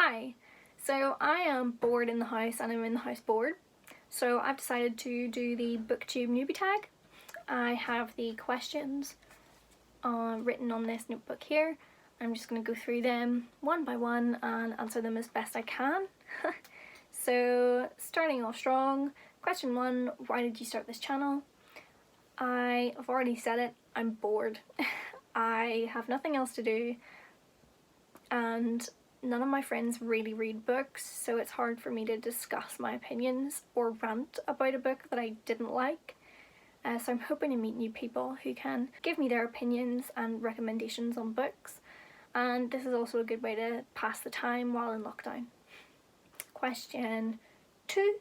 Hi! So I am bored in the house and I'm in the house bored. So I've decided to do the Booktube Newbie Tag. I have the questions written on this notebook here. I'm just going to go through them one by one and answer them as best I can. So starting off strong, question 1, why did you start this channel? I have already said it, I'm bored. I have nothing else to do and none of my friends really read books, so it's hard for me to discuss my opinions or rant about a book that I didn't like. So I'm hoping to meet new people who can give me their opinions and recommendations on books, and this is also a good way to pass the time while in lockdown. Question 2.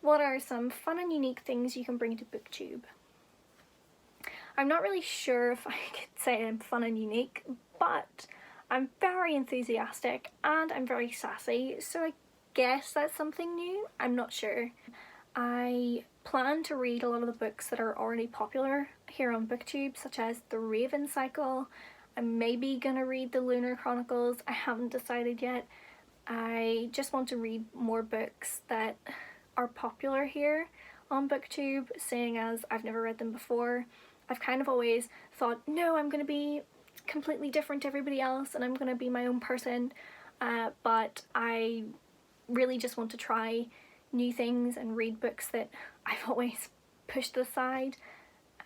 What are some fun and unique things you can bring to Booktube? I'm not really sure if I could say I'm fun and unique, but I'm very enthusiastic and I'm very sassy, so I guess that's something new. I'm not sure. I plan to read a lot of the books that are already popular here on Booktube, such as The Raven Cycle. I'm maybe gonna read the Lunar Chronicles. I haven't decided yet. I just want to read more books that are popular here on Booktube, seeing as I've never read them before. I've kind of always thought, no, I'm gonna be completely different to everybody else and I'm gonna be my own person, but I really just want to try new things and read books that I've always pushed aside,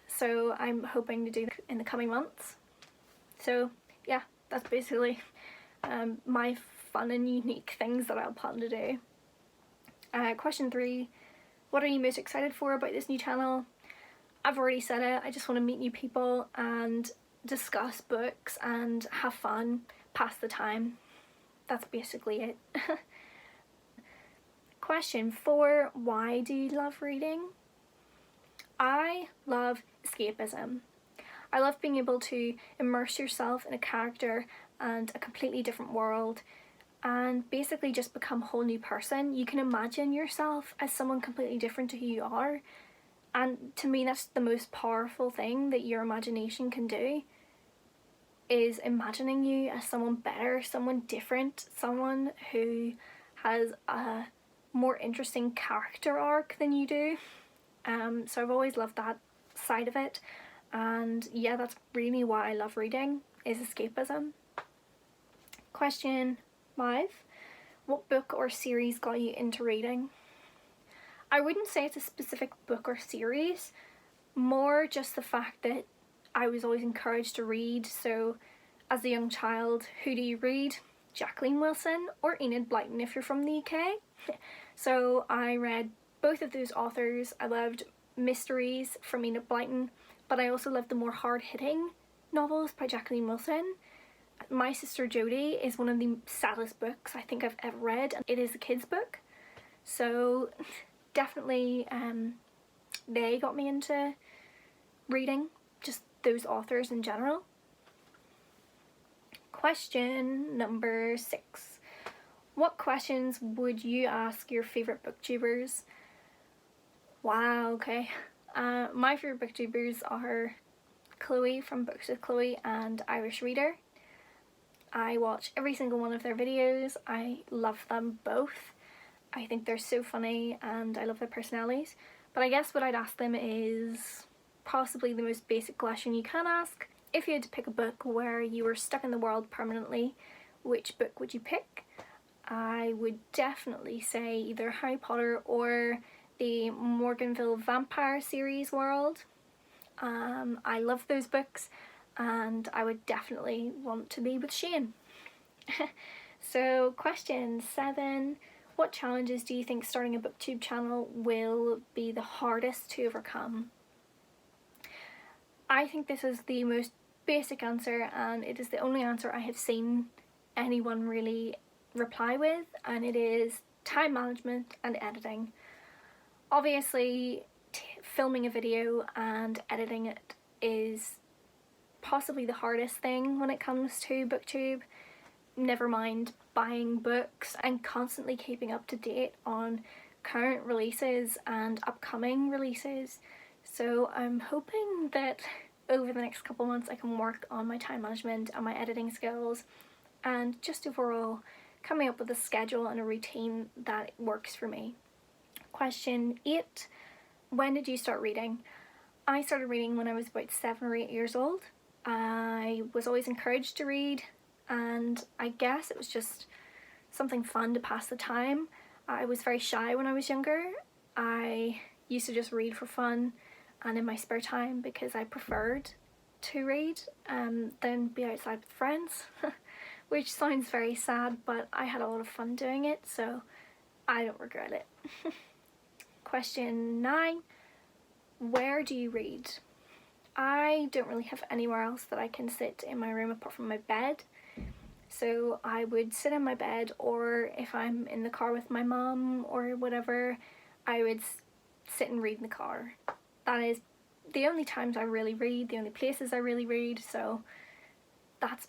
so I'm hoping to do that in the coming months. So yeah, that's basically my fun and unique things that I'll plan to do. Question 3, what are you most excited for about this new channel? I've already said it, I just want to meet new people and discuss books and have fun, pass the time. That's basically it. Question 4, why do you love reading? I love escapism. I love being able to immerse yourself in a character and a completely different world and basically just become a whole new person. You can imagine yourself as someone completely different to who you are, and to me that's the most powerful thing that your imagination can do, is imagining you as someone better, someone different, someone who has a more interesting character arc than you do. So I've always loved that side of it, and yeah, that's really why I love reading, is escapism. Question 5, what book or series got you into reading? I wouldn't say it's a specific book or series, more just the fact that I was always encouraged to read. So as a young child, who do you read? Jacqueline Wilson or Enid Blyton if you're from the UK. So I read both of those authors. I loved mysteries from Enid Blyton, but I also loved the more hard-hitting novels by Jacqueline Wilson. My Sister Jodie is one of the saddest books I think I've ever read, and it is a kid's book. So definitely they got me into reading, just those authors in general. Question number 6. What questions would you ask your favourite booktubers? Wow, okay. My favourite booktubers are Chloe from Books with Chloe and Irish Reader. I watch every single one of their videos. I love them both. I think they're so funny and I love their personalities. But I guess what I'd ask them is possibly the most basic question you can ask. If you had to pick a book where you were stuck in the world permanently, which book would you pick? I would definitely say either Harry Potter or the Morganville Vampire series world. I love those books and I would definitely want to be with Shane. So question 7, what challenges do you think starting a booktube channel will be the hardest to overcome? I think this is the most basic answer, and it is the only answer I have seen anyone really reply with, and it is time management and editing. Obviously, filming a video and editing it is possibly the hardest thing when it comes to Booktube. Never mind buying books and constantly keeping up to date on current releases and upcoming releases. So I'm hoping that over the next couple months I can work on my time management and my editing skills and just overall coming up with a schedule and a routine that works for me. Question 8. When did you start reading? I started reading when I was about 7 or 8 years old. I was always encouraged to read, and I guess it was just something fun to pass the time. I was very shy when I was younger. I used to just read for fun and in my spare time because I preferred to read than be outside with friends, which sounds very sad, but I had a lot of fun doing it, so I don't regret it. Question 9. Where do you read? I don't really have anywhere else that I can sit in my room apart from my bed. So I would sit in my bed, or if I'm in the car with my mum or whatever, I would sit and read in the car. That is the only times I really read, the only places I really read, so that's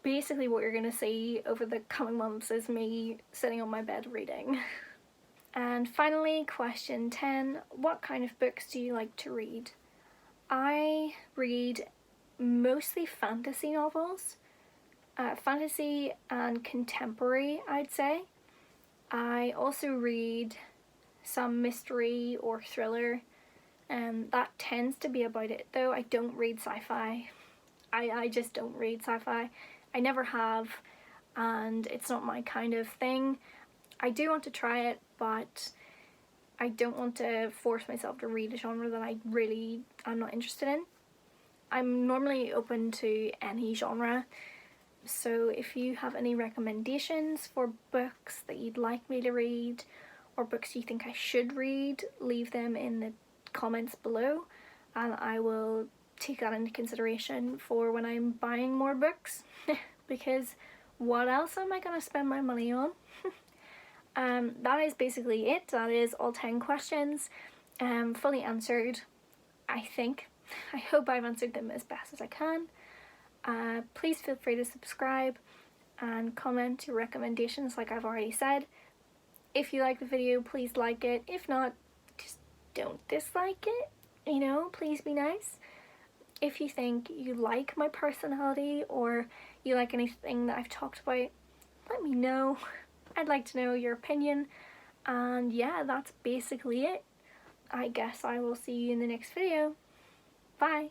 basically what you're going to see over the coming months, is me sitting on my bed reading. And finally, question 10. What kind of books do you like to read? I read mostly fantasy novels. Fantasy and contemporary, I'd say. I also read some mystery or thriller, and that tends to be about it though. I don't read sci-fi. I just don't read sci-fi. I never have, and it's not my kind of thing. I do want to try it, but I don't want to force myself to read a genre that I'm not interested in. I'm normally open to any genre. So if you have any recommendations for books that you'd like me to read, or books you think I should read, leave them in the comments below, and I will take that into consideration for when I'm buying more books, because what else am I going to spend my money on? That is basically it. That is all 10 questions, fully answered, I think. I hope I've answered them as best as I can. Please feel free to subscribe and comment your recommendations like I've already said. If you like the video, please like it. If not, just don't dislike it. You know, please be nice. If you think you like my personality or you like anything that I've talked about, let me know. I'd like to know your opinion. And yeah, that's basically it. I guess I will see you in the next video. Bye.